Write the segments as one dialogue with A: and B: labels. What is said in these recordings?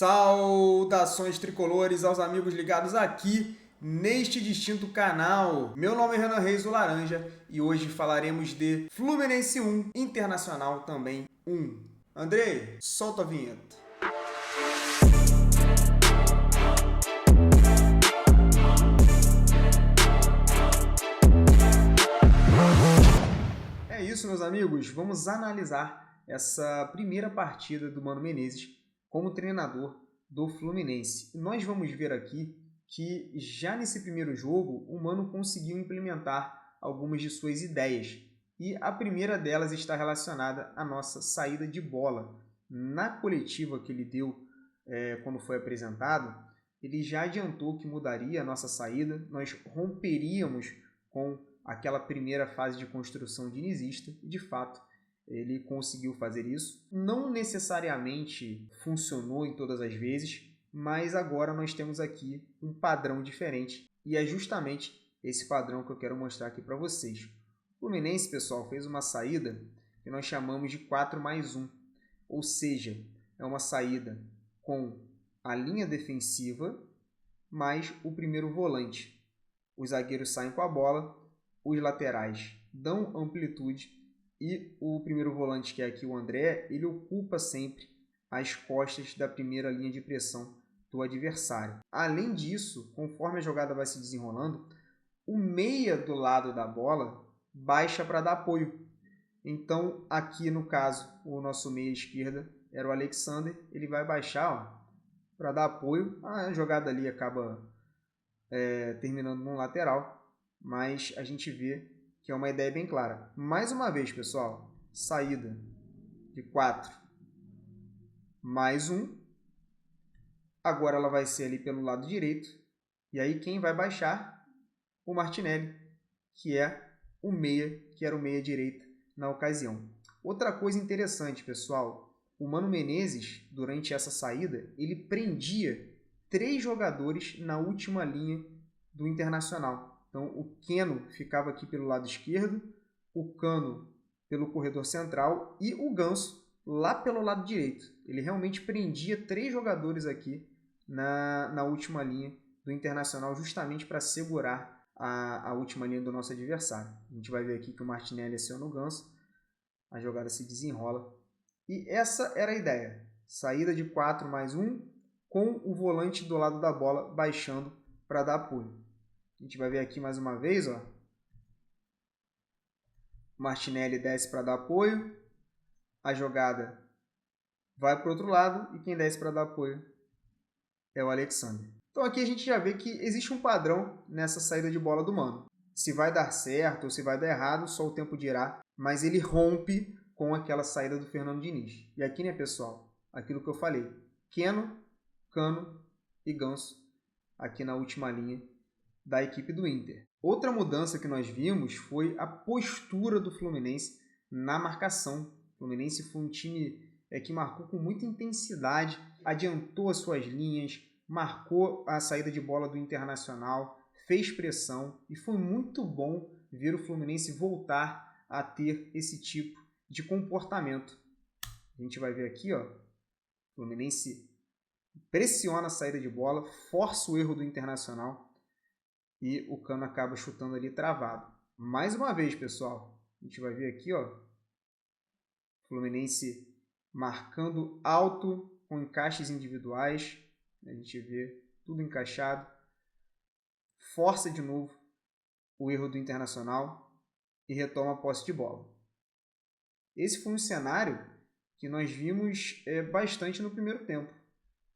A: Saudações tricolores aos amigos ligados aqui neste distinto canal. Meu nome é Renan Reis, o Laranja, e hoje falaremos de Fluminense 1, Internacional também 1. Andrei, solta a vinheta. É isso, meus amigos. Vamos analisar essa primeira partida do Mano Menezes como treinador do Fluminense. E nós vamos ver aqui que já nesse primeiro jogo o Mano conseguiu implementar algumas de suas ideias. E a primeira delas está relacionada à nossa saída de bola. Na coletiva que ele deu quando foi apresentado, ele já adiantou que mudaria a nossa saída, nós romperíamos com aquela primeira fase de construção dinizista, e de fato ele conseguiu fazer isso. Não necessariamente funcionou em todas as vezes, mas agora nós temos aqui um padrão diferente, e é justamente esse padrão que eu quero mostrar aqui para vocês. O Fluminense, pessoal, fez uma saída que nós chamamos de 4+1, ou seja, é uma saída com a linha defensiva mais o primeiro volante. Os zagueiros saem com a bola, os laterais dão amplitude e o primeiro volante, que é aqui o André, ele ocupa sempre as costas da primeira linha de pressão do adversário. Além disso, conforme a jogada vai se desenrolando, o meia do lado da bola baixa para dar apoio. Então, aqui no caso, o nosso meia esquerda era o Alexander, ele vai baixar para dar apoio. A jogada ali acaba terminando num lateral, mas a gente vê que é uma ideia bem clara. Mais uma vez, pessoal, saída de 4+1. Agora ela vai ser ali pelo lado direito. E aí quem vai baixar? O Martinelli, que é o meia, que era o meia direita na ocasião. Outra coisa interessante, pessoal, o Mano Menezes, durante essa saída, ele prendia 3 jogadores na última linha do Internacional. Então, o Keno ficava aqui pelo lado esquerdo, o Cano pelo corredor central e o Ganso lá pelo lado direito. Ele realmente prendia 3 jogadores aqui na última linha do Internacional, justamente para segurar a última linha do nosso adversário. A gente vai ver aqui que o Martinelli aciona o Ganso, a jogada se desenrola. E essa era a ideia, saída de 4+1 com o volante do lado da bola baixando para dar apoio. A gente vai ver aqui mais uma vez, ó. Martinelli desce para dar apoio, a jogada vai para o outro lado e quem desce para dar apoio é o Alexander. Então aqui a gente já vê que existe um padrão nessa saída de bola do Mano. Se vai dar certo ou se vai dar errado, só o tempo dirá, mas ele rompe com aquela saída do Fernando Diniz. E aqui, né, pessoal, aquilo que eu falei, Keno, Cano e Ganso aqui na última linha da equipe do Inter. Outra mudança que nós vimos foi a postura do Fluminense na marcação. O Fluminense foi um time que marcou com muita intensidade, adiantou as suas linhas, marcou a saída de bola do Internacional, fez pressão e foi muito bom ver o Fluminense voltar a ter esse tipo de comportamento. A gente vai ver aqui, ó, o Fluminense pressiona a saída de bola, força o erro do Internacional e o Cano acaba chutando ali travado. Mais uma vez, pessoal, a gente vai ver aqui, ó, Fluminense marcando alto com encaixes individuais. A gente vê tudo encaixado. Força de novo o erro do Internacional e retoma a posse de bola. Esse foi um cenário que nós vimos bastante no primeiro tempo.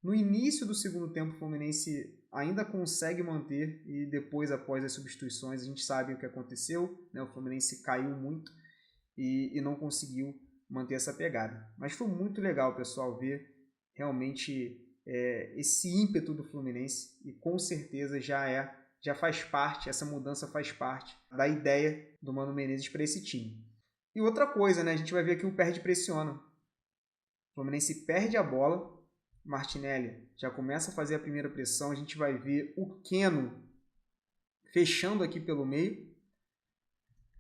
A: No início do segundo tempo, o Fluminense ainda consegue manter e depois, após as substituições, a gente sabe o que aconteceu, né? O Fluminense caiu muito e não conseguiu manter essa pegada. Mas foi muito legal, pessoal, ver realmente esse ímpeto do Fluminense e com certeza já faz parte, essa mudança faz parte da ideia do Mano Menezes para esse time. E outra coisa, né? A gente vai ver aqui o perde-pressiona. O Fluminense perde a bola, Martinelli já começa a fazer a primeira pressão, a gente vai ver o Keno fechando aqui pelo meio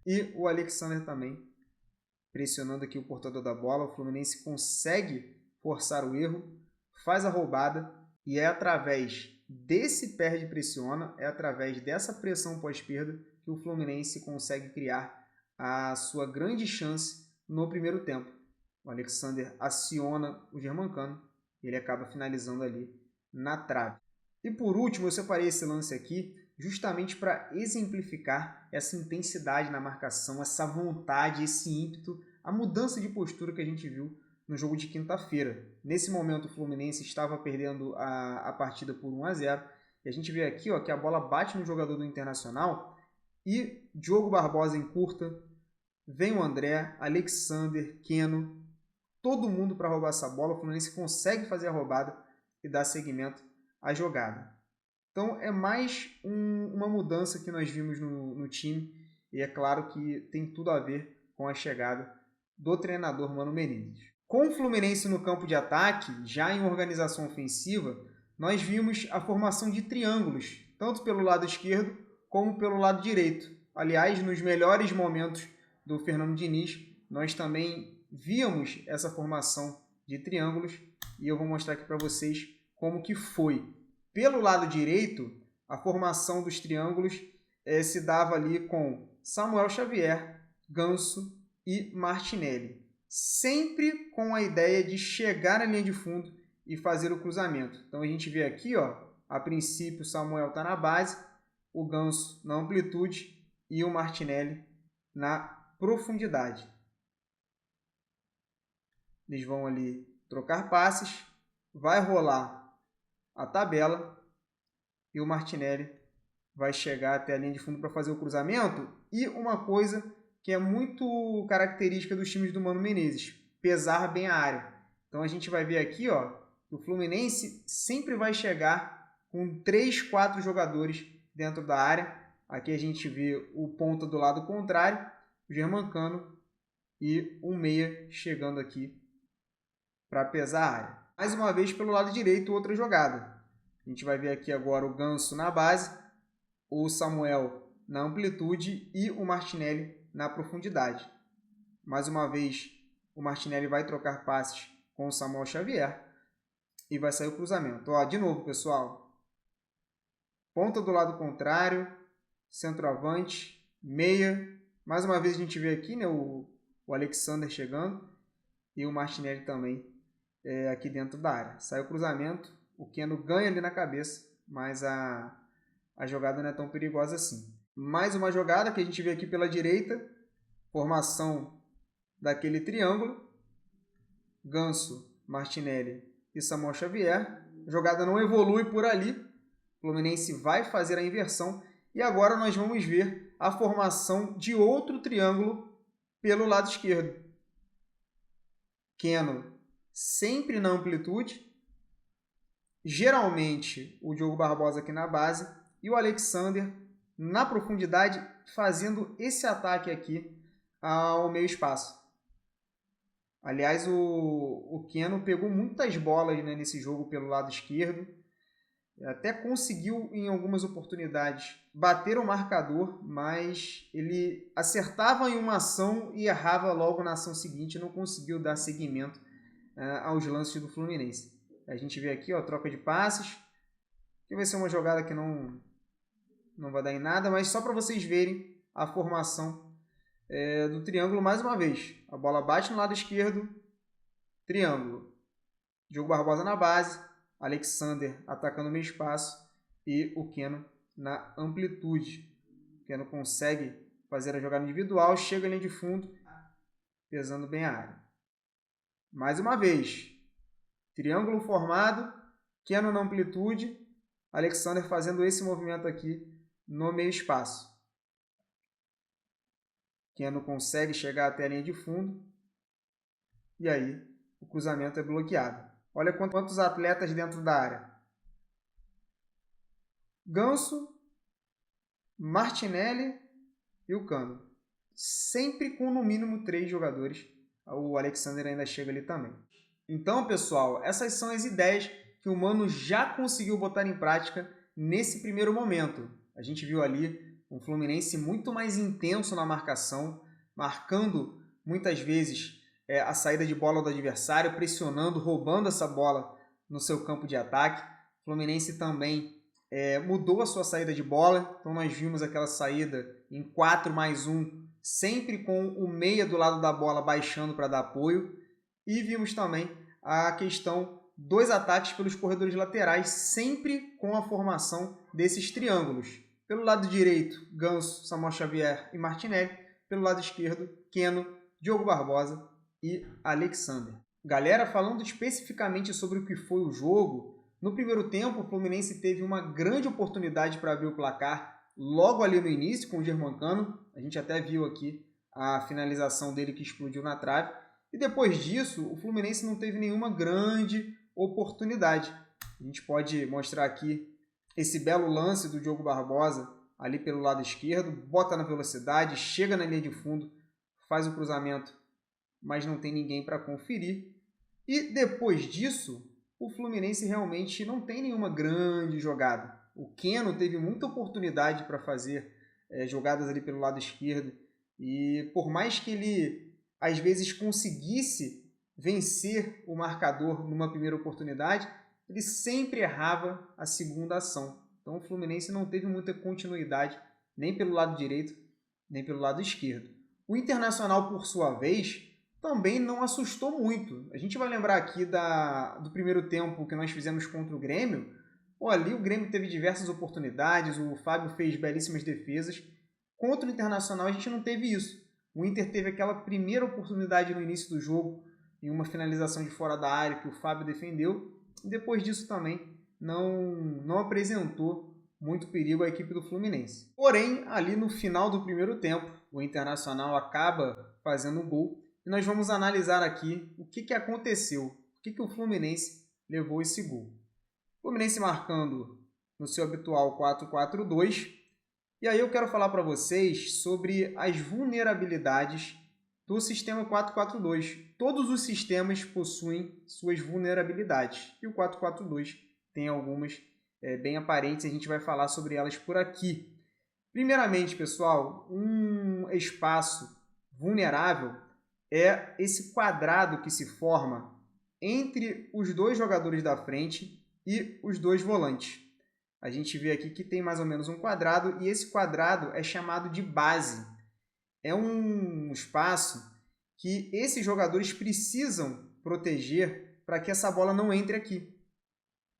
A: e o Alexander também pressionando aqui o portador da bola. O Fluminense consegue forçar o erro, faz a roubada e é através desse perde-pressiona, é através dessa pressão pós-perda que o Fluminense consegue criar a sua grande chance no primeiro tempo. O Alexander aciona o Germancano e ele acaba finalizando ali na trave. E por último, eu separei esse lance aqui justamente para exemplificar essa intensidade na marcação, essa vontade, esse ímpeto, a mudança de postura que a gente viu no jogo de quinta-feira. Nesse momento, o Fluminense estava perdendo a partida por 1-0. E a gente vê aqui que a bola bate no jogador do Internacional e Diogo Barbosa encurta, vem o André, Alexander, Keno, todo mundo para roubar essa bola. O Fluminense consegue fazer a roubada e dar seguimento à jogada. Então é mais uma mudança que nós vimos no time e é claro que tem tudo a ver com a chegada do treinador Mano Menezes. Com o Fluminense no campo de ataque, já em organização ofensiva, nós vimos a formação de triângulos, tanto pelo lado esquerdo como pelo lado direito. Aliás, nos melhores momentos do Fernando Diniz, nós também víamos essa formação de triângulos e eu vou mostrar aqui para vocês como que foi. Pelo lado direito, a formação dos triângulos se dava ali com Samuel Xavier, Ganso e Martinelli. Sempre com a ideia de chegar na linha de fundo e fazer o cruzamento. Então a gente vê aqui, a princípio o Samuel está na base, o Ganso na amplitude e o Martinelli na profundidade. Eles vão ali trocar passes, vai rolar a tabela e o Martinelli vai chegar até a linha de fundo para fazer o cruzamento. E uma coisa que é muito característica dos times do Mano Menezes, pesar bem a área. Então a gente vai ver aqui que o Fluminense sempre vai chegar com 3, 4 jogadores dentro da área. Aqui a gente vê o ponta do lado contrário, o Germancano e o meia chegando aqui para pesar a área. Mais uma vez pelo lado direito, outra jogada. A gente vai ver aqui agora o Ganso na base, o Samuel na amplitude e o Martinelli na profundidade. Mais uma vez, o Martinelli vai trocar passes com o Samuel Xavier e vai sair o cruzamento. De novo, pessoal. Ponta do lado contrário, centroavante, meia. Mais uma vez a gente vê aqui o Alexander chegando e o Martinelli também aqui dentro da área. Sai o cruzamento, o Keno ganha ali na cabeça, mas a jogada não é tão perigosa assim. Mais uma jogada que a gente vê aqui pela direita, formação daquele triângulo, Ganso, Martinelli e Samuel Xavier. A jogada não evolui por ali, o Fluminense vai fazer a inversão e agora nós vamos ver a formação de outro triângulo pelo lado esquerdo. Keno sempre na amplitude, geralmente o Diogo Barbosa aqui na base e o Alexander na profundidade, fazendo esse ataque aqui ao meio espaço. Aliás, o Keno pegou muitas bolas nesse jogo pelo lado esquerdo, até conseguiu em algumas oportunidades bater o marcador, mas ele acertava em uma ação e errava logo na ação seguinte, não conseguiu dar seguimento aos lances do Fluminense. A gente vê aqui, troca de passes, que vai ser uma jogada que não vai dar em nada, mas só para vocês verem a formação do triângulo mais uma vez. A bola bate no lado esquerdo, triângulo. Diogo Barbosa na base, Alexander atacando o meio espaço e o Keno na amplitude. O Keno consegue fazer a jogada individual, chega à linha de fundo, pesando bem a área. Mais uma vez, triângulo formado, Keno na amplitude, Alexander fazendo esse movimento aqui no meio espaço. Keno consegue chegar até a linha de fundo e aí o cruzamento é bloqueado. Olha quantos atletas dentro da área. Ganso, Martinelli e o Cano. Sempre com no mínimo 3 jogadores. O Alexander ainda chega ali também. Então, pessoal, essas são as ideias que o Mano já conseguiu botar em prática nesse primeiro momento. A gente viu ali um Fluminense muito mais intenso na marcação, marcando muitas vezes a saída de bola do adversário, pressionando, roubando essa bola no seu campo de ataque. O Fluminense também mudou a sua saída de bola, então nós vimos aquela saída em 4+1, sempre com o meia do lado da bola baixando para dar apoio, e vimos também a questão dos ataques pelos corredores laterais, sempre com a formação desses triângulos. Pelo lado direito, Ganso, Samuel Xavier e Martinelli. Pelo lado esquerdo, Keno, Diogo Barbosa e Alexander. Galera, falando especificamente sobre o que foi o jogo, no primeiro tempo o Fluminense teve uma grande oportunidade para abrir o placar logo ali no início com o Germancano. A gente até viu aqui a finalização dele que explodiu na trave. E depois disso, o Fluminense não teve nenhuma grande oportunidade. A gente pode mostrar aqui esse belo lance do Diogo Barbosa ali pelo lado esquerdo, bota na velocidade, chega na linha de fundo, faz o cruzamento, mas não tem ninguém para conferir. E depois disso, o Fluminense realmente não tem nenhuma grande jogada. O Keno teve muita oportunidade para fazer jogadas ali pelo lado esquerdo, e por mais que ele às vezes conseguisse vencer o marcador numa primeira oportunidade, ele sempre errava a segunda ação. Então o Fluminense não teve muita continuidade nem pelo lado direito, nem pelo lado esquerdo. O Internacional, por sua vez, também não assustou muito. A gente vai lembrar aqui do primeiro tempo que nós fizemos contra o Grêmio. Ali o Grêmio teve diversas oportunidades, o Fábio fez belíssimas defesas. Contra o Internacional a gente não teve isso. O Inter teve aquela primeira oportunidade no início do jogo, em uma finalização de fora da área que o Fábio defendeu. E depois disso também não apresentou muito perigo à equipe do Fluminense. Porém, ali no final do primeiro tempo, o Internacional acaba fazendo um gol. E nós vamos analisar aqui o que aconteceu, por que o Fluminense levou esse gol. O Fluminense marcando no seu habitual 4-4-2. E aí eu quero falar para vocês sobre as vulnerabilidades do sistema 4-4-2. Todos os sistemas possuem suas vulnerabilidades. E o 4-4-2 tem algumas bem aparentes, e a gente vai falar sobre elas por aqui. Primeiramente, pessoal, um espaço vulnerável é esse quadrado que se forma entre os dois jogadores da frente e os dois volantes. A gente vê aqui que tem mais ou menos um quadrado, e esse quadrado é chamado de base. É um espaço que esses jogadores precisam proteger para que essa bola não entre aqui.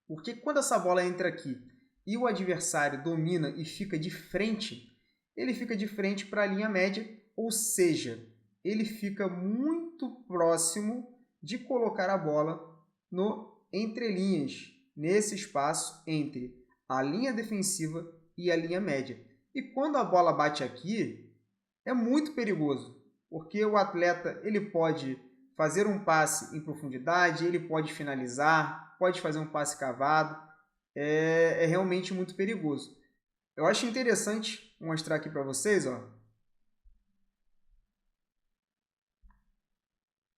A: Porque quando essa bola entra aqui e o adversário domina e fica de frente, ele fica de frente para a linha média, ou seja, ele fica muito próximo de colocar a bola no entrelinhas, nesse espaço entre a linha defensiva e a linha média. E quando a bola bate aqui, é muito perigoso, porque o atleta ele pode fazer um passe em profundidade, ele pode finalizar, pode fazer um passe cavado, é realmente muito perigoso. Eu acho interessante mostrar aqui para vocês,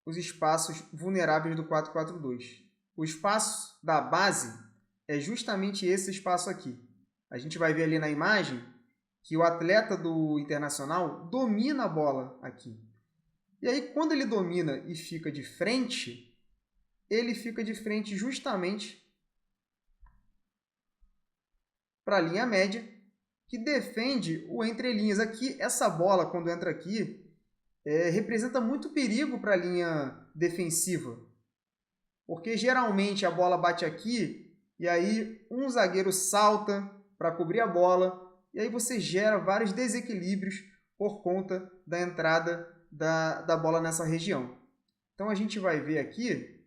A: os espaços vulneráveis do 4-4-2. O espaço da base é justamente esse espaço aqui. A gente vai ver ali na imagem que o atleta do Internacional domina a bola aqui. E aí, quando ele domina e fica de frente, ele fica de frente justamente para a linha média, que defende o entrelinhas. Aqui, essa bola, quando entra aqui, representa muito perigo para a linha defensiva, porque geralmente a bola bate aqui e aí um zagueiro salta para cobrir a bola, e aí você gera vários desequilíbrios por conta da entrada da bola nessa região. Então a gente vai ver aqui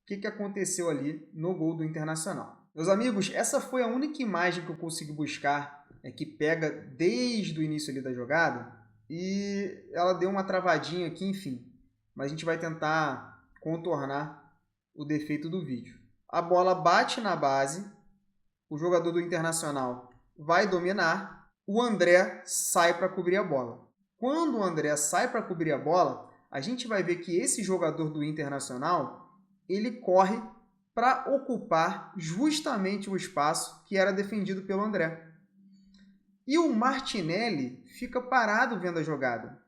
A: o que aconteceu ali no gol do Internacional. Meus amigos, essa foi a única imagem que eu consegui buscar, que pega desde o início ali da jogada, e ela deu uma travadinha aqui, enfim. Mas a gente vai tentar contornar o defeito do vídeo. A bola bate na base, o jogador do Internacional vai dominar, o André sai para cobrir a bola. Quando o André sai para cobrir a bola, a gente vai ver que esse jogador do Internacional, ele corre para ocupar justamente o espaço que era defendido pelo André. E o Martinelli fica parado vendo a jogada.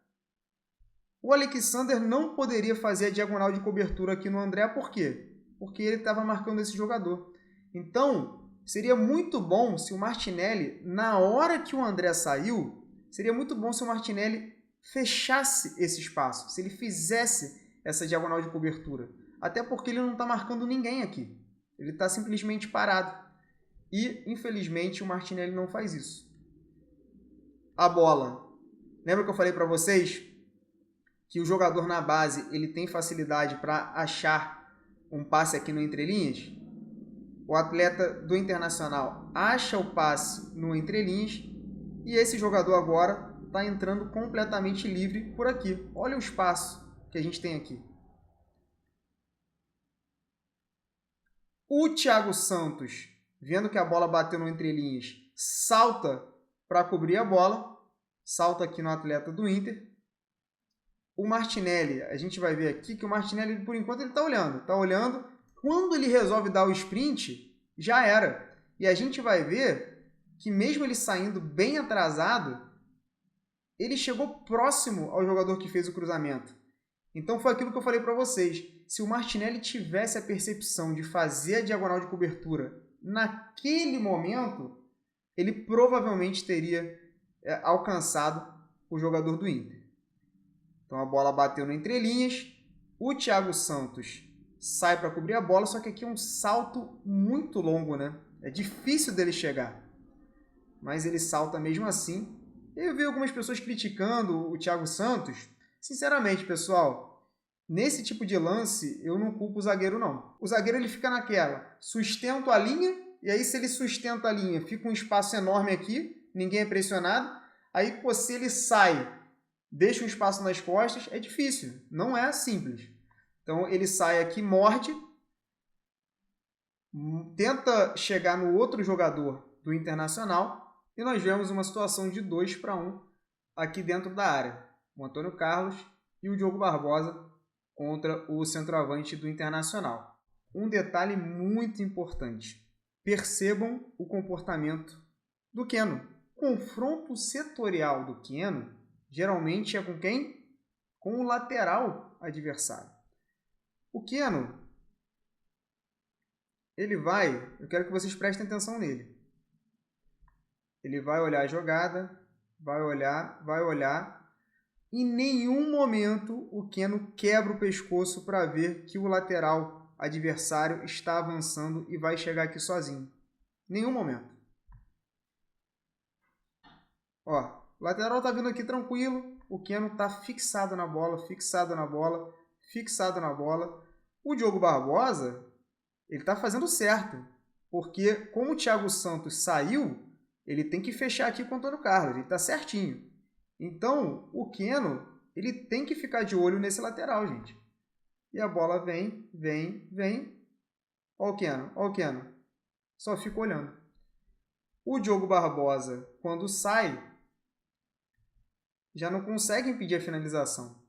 A: O Alexander não poderia fazer a diagonal de cobertura aqui no André, por quê? porque ele estava marcando esse jogador. Então, seria muito bom se o Martinelli, na hora que o André saiu, seria muito bom se o Martinelli fechasse esse espaço, se ele fizesse essa diagonal de cobertura. Até porque ele não está marcando ninguém aqui. Ele está simplesmente parado. E, infelizmente, o Martinelli não faz isso. A bola. Lembra que eu falei para vocês que o jogador na base ele tem facilidade para achar um passe aqui no entrelinhas? O atleta do Internacional acha o passe no entrelinhas e esse jogador agora está entrando completamente livre por aqui. Olha o espaço que a gente tem aqui. O Thiago Santos, vendo que a bola bateu no entrelinhas, salta para cobrir a bola, salta aqui no atleta do Inter. O Martinelli, a gente vai ver aqui que o Martinelli, por enquanto, ele está olhando. Quando ele resolve dar o sprint, já era. E a gente vai ver que mesmo ele saindo bem atrasado, ele chegou próximo ao jogador que fez o cruzamento. Então foi aquilo que eu falei para vocês. Se o Martinelli tivesse a percepção de fazer a diagonal de cobertura naquele momento, ele provavelmente teria alcançado o jogador do Inter. Então a bola bateu no entrelinhas, o Thiago Santos sai para cobrir a bola, só que aqui é um salto muito longo, né? É difícil dele chegar, mas ele salta mesmo assim. Eu vi algumas pessoas criticando o Thiago Santos. Sinceramente, pessoal, nesse tipo de lance eu não culpo o zagueiro não. O zagueiro ele fica naquela, sustenta a linha, e aí se ele sustenta a linha, fica um espaço enorme aqui, ninguém é pressionado. Aí se ele sai, deixa um espaço nas costas, é difícil, não é simples. Então ele sai aqui, morde, tenta chegar no outro jogador do Internacional e nós vemos uma situação de 2-1 aqui dentro da área. O Antônio Carlos e o Diogo Barbosa contra o centroavante do Internacional. Um detalhe muito importante. Percebam o comportamento do Keno. Confronto setorial do Keno geralmente é com quem? Com o lateral adversário. O Keno, eu quero que vocês prestem atenção nele. Ele vai olhar a jogada, vai olhar. Em nenhum momento o Keno quebra o pescoço para ver que o lateral adversário está avançando e vai chegar aqui sozinho. Nenhum momento. Ó, o lateral está vindo aqui tranquilo, o Keno está fixado na bola. O Diogo Barbosa, ele está fazendo certo, porque como o Thiago Santos saiu, ele tem que fechar aqui com o Antônio Carlos, ele está certinho. Então, o Keno, ele tem que ficar de olho nesse lateral, gente. E a bola vem. Ó o Keno. Só fica olhando. O Diogo Barbosa, quando sai, já não consegue impedir a finalização.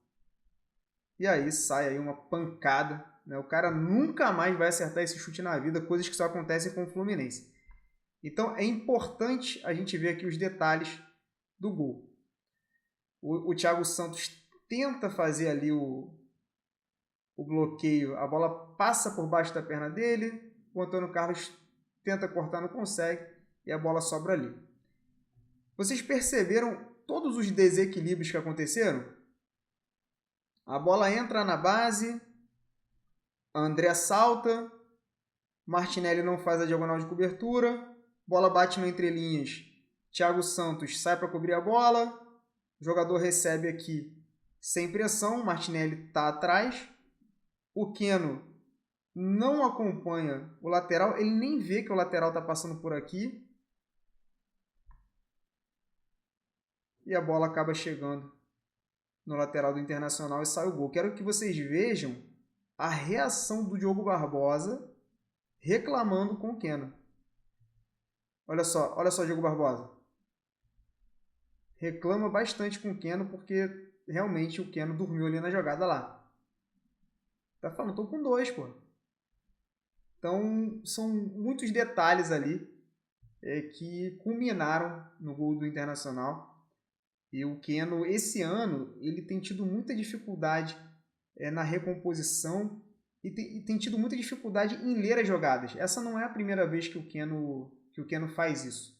A: E aí sai aí uma pancada, né? O cara nunca mais vai acertar esse chute na vida, coisas que só acontecem com o Fluminense. Então é importante a gente ver aqui os detalhes do gol. O Thiago Santos tenta fazer ali o bloqueio, a bola passa por baixo da perna dele, o Antônio Carlos tenta cortar, não consegue, e a bola sobra ali. Vocês perceberam todos os desequilíbrios que aconteceram? A bola entra na base, André salta, Martinelli não faz a diagonal de cobertura, bola bate no entrelinhas, Thiago Santos sai para cobrir a bola, o jogador recebe aqui sem pressão, Martinelli está atrás, o Keno não acompanha o lateral, ele nem vê que o lateral está passando por aqui, e a bola acaba chegando no lateral do Internacional e sai o gol. Quero que vocês vejam a reação do Diogo Barbosa reclamando com o Keno. Olha só o Diogo Barbosa. Reclama bastante com o Keno porque realmente o Keno dormiu ali na jogada lá. Tá falando, tô com 2, pô. Então, são muitos detalhes ali que culminaram no gol do Internacional. E o Keno, esse ano, ele tem tido muita dificuldade na recomposição e tem tido muita dificuldade em ler as jogadas. Essa não é a primeira vez que o Keno faz isso.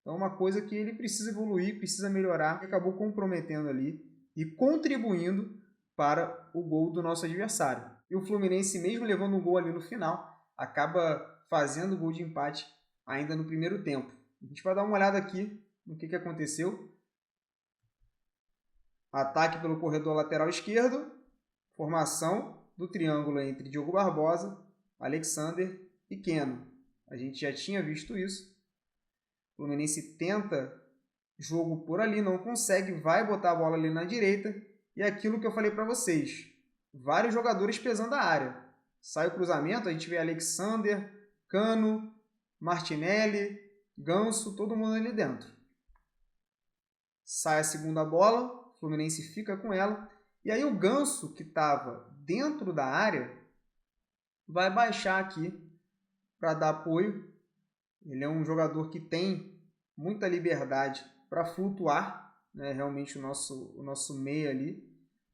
A: Então é uma coisa que ele precisa evoluir, precisa melhorar, que acabou comprometendo ali e contribuindo para o gol do nosso adversário. E o Fluminense, mesmo levando um gol ali no final, acaba fazendo o gol de empate ainda no primeiro tempo. A gente vai dar uma olhada aqui no que aconteceu. Ataque pelo corredor lateral esquerdo, formação do triângulo entre Diogo Barbosa, Alexander e Keno. A gente já tinha visto isso. O Fluminense tenta jogo por ali, não consegue, vai botar a bola ali na direita. E aquilo que eu falei para vocês, vários jogadores pesando a área. Sai o cruzamento, a gente vê Alexander, Cano, Martinelli, Ganso, todo mundo ali dentro. Sai a segunda bola, o Fluminense fica com ela. E aí o Ganso, que estava dentro da área, vai baixar aqui para dar apoio. Ele é um jogador que tem muita liberdade para flutuar, né? Realmente o nosso meio ali.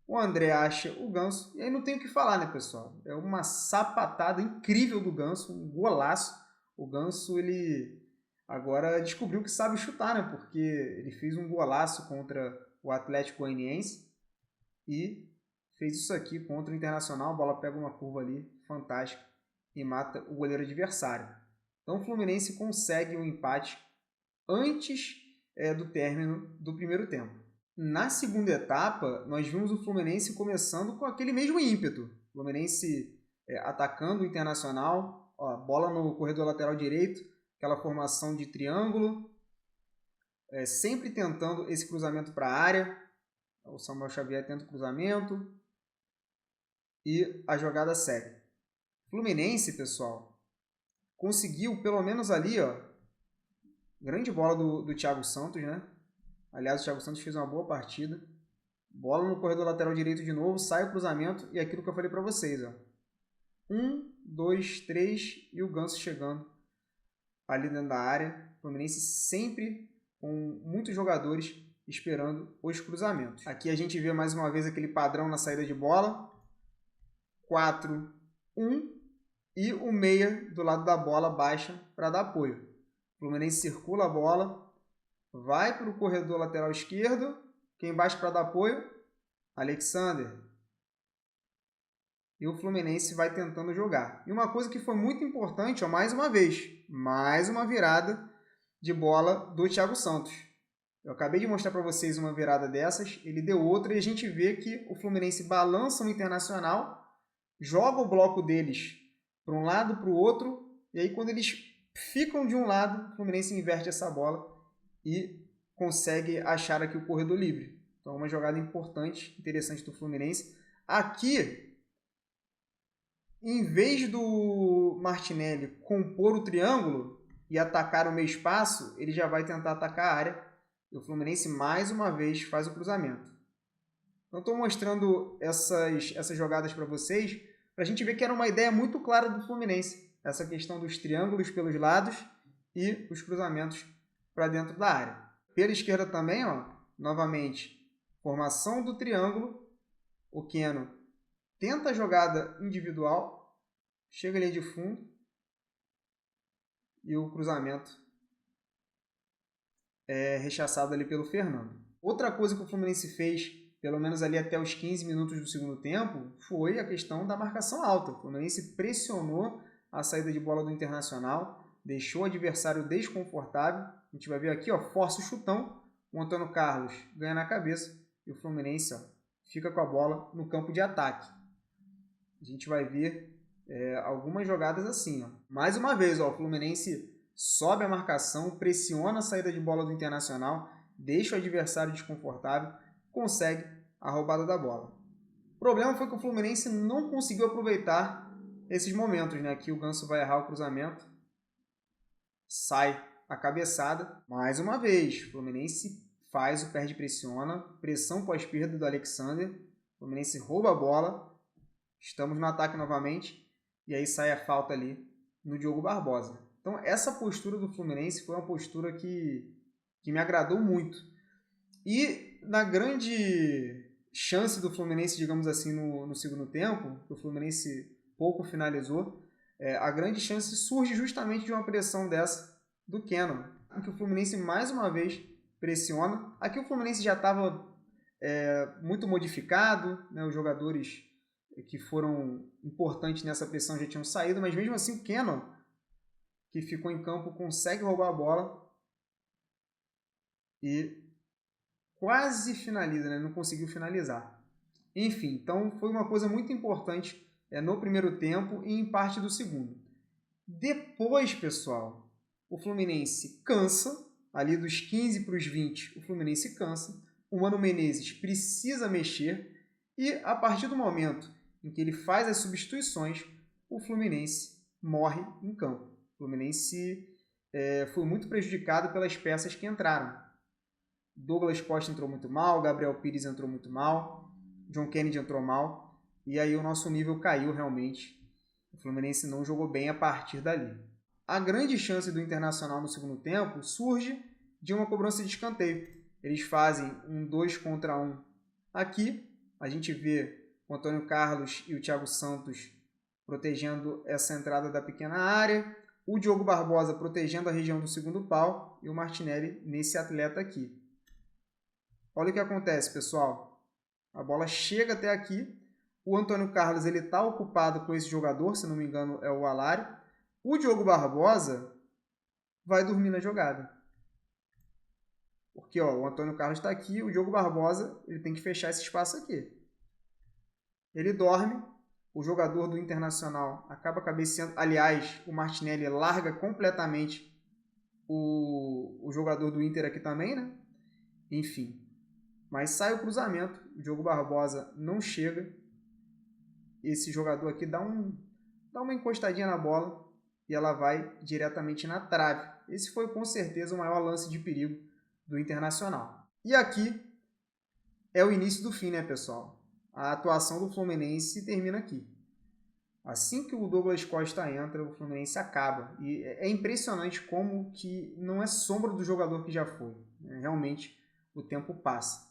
A: O André acha o Ganso, e aí não tem o que falar, né, pessoal? É uma sapatada incrível do Ganso, um golaço. O Ganso, ele agora descobriu que sabe chutar, né? Porque ele fez um golaço contra o Atlético Goianiense e fez isso aqui contra o Internacional. A bola pega uma curva ali, fantástica, e mata o goleiro adversário. Então o Fluminense consegue um empate antes do término do primeiro tempo. Na segunda etapa, nós vimos o Fluminense começando com aquele mesmo ímpeto. O Fluminense atacando o Internacional, ó, bola no corredor lateral direito, aquela formação de triângulo, sempre tentando esse cruzamento para a área. O Samuel Xavier tenta o cruzamento e a jogada segue. Fluminense, pessoal, conseguiu pelo menos ali, ó, grande bola do Thiago Santos, né? Aliás, o Thiago Santos fez uma boa partida. Bola no corredor lateral direito de novo, sai o cruzamento e aquilo que eu falei para vocês, ó. 1, 2, 3 e o Ganso chegando ali dentro da área. O Fluminense sempre com muitos jogadores esperando os cruzamentos. Aqui a gente vê mais uma vez aquele padrão na saída de bola. 4, 1 e o meia do lado da bola baixa para dar apoio. O Fluminense circula a bola, vai para o corredor lateral esquerdo. Quem baixa para dar apoio? Alexander. E o Fluminense vai tentando jogar. E uma coisa que foi muito importante, ó, mais uma vez, mais uma virada de bola do Thiago Santos. Eu acabei de mostrar para vocês uma virada dessas, ele deu outra e a gente vê que o Fluminense balança o Internacional, joga o bloco deles para um lado, para o outro, e aí quando eles ficam de um lado, o Fluminense inverte essa bola e consegue achar aqui o corredor livre. Então, uma jogada importante, interessante do Fluminense. Aqui, em vez do Martinelli compor o triângulo e atacar o meio espaço, ele já vai tentar atacar a área. E o Fluminense, mais uma vez, faz o cruzamento. Então, estou mostrando essas jogadas para vocês, para a gente ver que era uma ideia muito clara do Fluminense. Essa questão dos triângulos pelos lados e os cruzamentos para dentro da área. Pela esquerda também, ó, novamente, formação do triângulo. O Keno tenta a jogada individual, chega ali de fundo e o cruzamento é rechaçado ali pelo Fernando. Outra coisa que o Fluminense fez, pelo menos ali até os 15 minutos do segundo tempo, foi a questão da marcação alta. O Fluminense pressionou a saída de bola do Internacional, deixou o adversário desconfortável. A gente vai ver aqui, ó, força o chutão, o Antônio Carlos ganha na cabeça e o Fluminense, ó, fica com a bola no campo de ataque. A gente vai ver algumas jogadas assim, ó. Mais uma vez, ó, o Fluminense sobe a marcação, pressiona a saída de bola do Internacional, deixa o adversário desconfortável, consegue a roubada da bola. O problema foi que o Fluminense não conseguiu aproveitar esses momentos, né? Aqui o Ganso vai errar o cruzamento, sai a cabeçada. Mais uma vez, o Fluminense faz o perde-pressiona, pressão pós-perda do Alexander, o Fluminense rouba a bola, estamos no ataque novamente, e aí sai a falta ali no Diogo Barbosa. Então essa postura do Fluminense foi uma postura que me agradou muito. E na grande chance do Fluminense, digamos assim, no segundo tempo, o Fluminense pouco finalizou. A grande chance surge justamente de uma pressão dessa do Cannon, em que o Fluminense mais uma vez pressiona. Aqui o Fluminense já estava muito modificado, né? Os jogadores que foram importantes nessa pressão já tinham saído, mas mesmo assim o Cannon, que ficou em campo, consegue roubar a bola e quase finaliza, né? Não conseguiu finalizar. Enfim, então foi uma coisa muito importante no primeiro tempo e em parte do segundo. Depois, pessoal, o Fluminense cansa, ali dos 15 para os 20, o Fluminense cansa, o Mano Menezes precisa mexer e a partir do momento em que ele faz as substituições, o Fluminense morre em campo. O Fluminense foi muito prejudicado pelas peças que entraram. Douglas Costa entrou muito mal, Gabriel Pires entrou muito mal, John Kennedy entrou mal, e aí o nosso nível caiu realmente. O Fluminense não jogou bem a partir dali. A grande chance do Internacional no segundo tempo surge de uma cobrança de escanteio. Eles fazem um 2 contra 1 aqui. A gente vê o Antônio Carlos e o Thiago Santos protegendo essa entrada da pequena área, o Diogo Barbosa protegendo a região do segundo pau e o Martinelli nesse atleta aqui. Olha o que acontece, pessoal. A bola chega até aqui. O Antônio Carlos está ocupado com esse jogador, se não me engano é o Alário. O Diogo Barbosa vai dormir na jogada. Porque o Antônio Carlos está aqui, o Diogo Barbosa ele tem que fechar esse espaço aqui. Ele dorme, o jogador do Internacional acaba cabeceando. Aliás, o Martinelli larga completamente o jogador do Inter aqui também, né? Enfim. Mas sai o cruzamento, o Diogo Barbosa não chega. Esse jogador aqui dá uma encostadinha na bola e ela vai diretamente na trave. Esse foi com certeza o maior lance de perigo do Internacional. E aqui é o início do fim, né, pessoal? A atuação do Fluminense termina aqui. Assim que o Douglas Costa entra, o Fluminense acaba. E é impressionante como que não é sombra do jogador que já foi. Realmente, o tempo passa.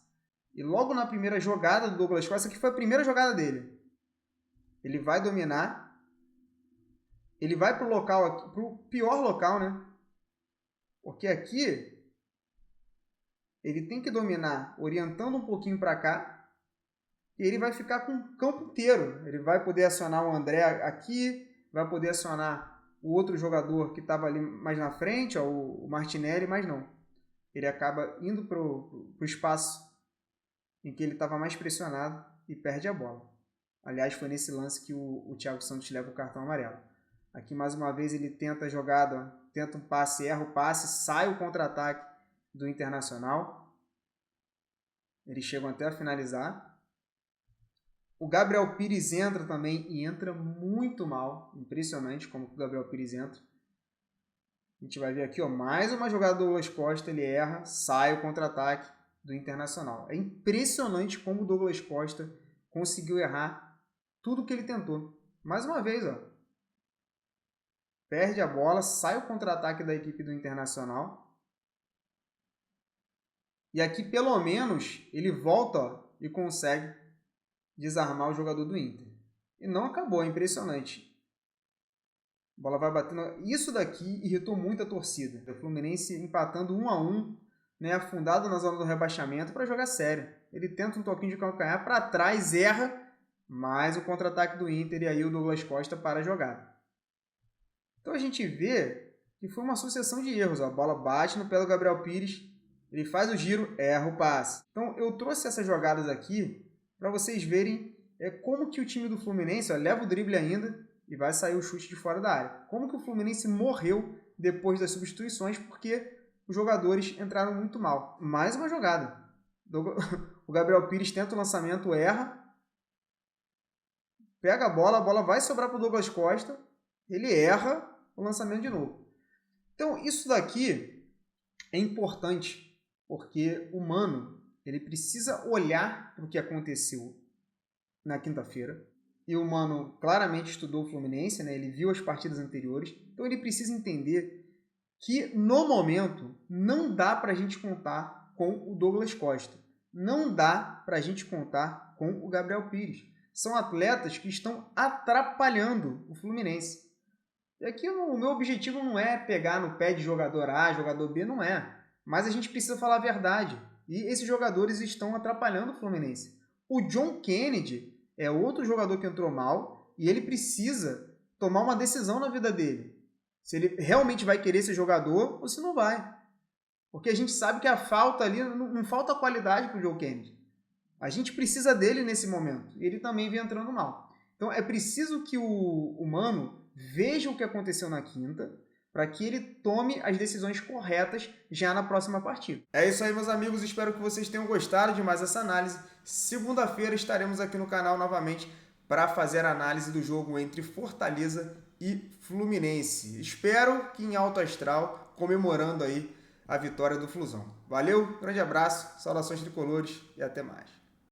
A: E logo na primeira jogada do Douglas Costa, que foi a primeira jogada dele, ele vai dominar, ele vai para o local, para o pior local, né? Porque aqui ele tem que dominar orientando um pouquinho para cá e ele vai ficar com o campo inteiro. Ele vai poder acionar o André aqui, vai poder acionar o outro jogador que estava ali mais na frente, o Martinelli, mas não. Ele acaba indo para o espaço em que ele estava mais pressionado e perde a bola. Aliás, foi nesse lance que o Thiago Santos leva o cartão amarelo. Aqui, mais uma vez, ele tenta a jogada, tenta um passe, erra o passe, sai o contra-ataque do Internacional. Eles chegam até a finalizar. O Gabriel Pires entra também e entra muito mal. Impressionante como o Gabriel Pires entra. A gente vai ver aqui, mais uma jogada do Douglas Costa, ele erra, sai o contra-ataque do Internacional. É impressionante como o Douglas Costa conseguiu errar tudo que ele tentou. Mais uma vez, perde a bola, sai o contra-ataque da equipe do Internacional. E aqui, pelo menos, ele volta e consegue desarmar o jogador do Inter. E não acabou, é impressionante. A bola vai batendo. Isso daqui irritou muito a torcida. O Fluminense empatando 1-1, né, afundado na zona do rebaixamento para jogar sério. Ele tenta um toquinho de calcanhar para trás, erra, mas o contra-ataque do Inter e aí o Douglas Costa para a jogada. Então a gente vê que foi uma sucessão de erros. A bola bate no pé do Gabriel Pires, ele faz o giro, erra o passe. Então eu trouxe essas jogadas aqui para vocês verem como que o time do Fluminense leva o drible ainda e vai sair o chute de fora da área. Como que o Fluminense morreu depois das substituições, porque os jogadores entraram muito mal. Mais uma jogada. O Gabriel Pires tenta o lançamento, erra, pega a bola vai sobrar para o Douglas Costa, ele erra o lançamento de novo. Então isso daqui é importante, porque o Mano ele precisa olhar para o que aconteceu na quinta-feira. E o Mano claramente estudou o Fluminense, né? Ele viu as partidas anteriores. Então ele precisa entender que no momento não dá para a gente contar com o Douglas Costa. Não dá para a gente contar com o Gabriel Pires. são atletas que estão atrapalhando o Fluminense. E aqui o meu objetivo não é pegar no pé de jogador A, jogador B, não é. Mas a gente precisa falar a verdade. E esses jogadores estão atrapalhando o Fluminense. O John Kennedy é outro jogador que entrou mal e ele precisa tomar uma decisão na vida dele. Se ele realmente vai querer esse jogador ou se não vai. Porque a gente sabe que a falta ali, não falta qualidade para o John Kennedy. A gente precisa dele nesse momento. E ele também vem entrando mal. Então é preciso que o Mano veja o que aconteceu na quinta para que ele tome as decisões corretas já na próxima partida. É isso aí, meus amigos. Espero que vocês tenham gostado de mais essa análise. Segunda-feira estaremos aqui no canal novamente para fazer a análise do jogo entre Fortaleza e Fluminense. Espero que em alto astral, comemorando aí a vitória do Flusão. Valeu, grande abraço, saudações tricolores e até mais.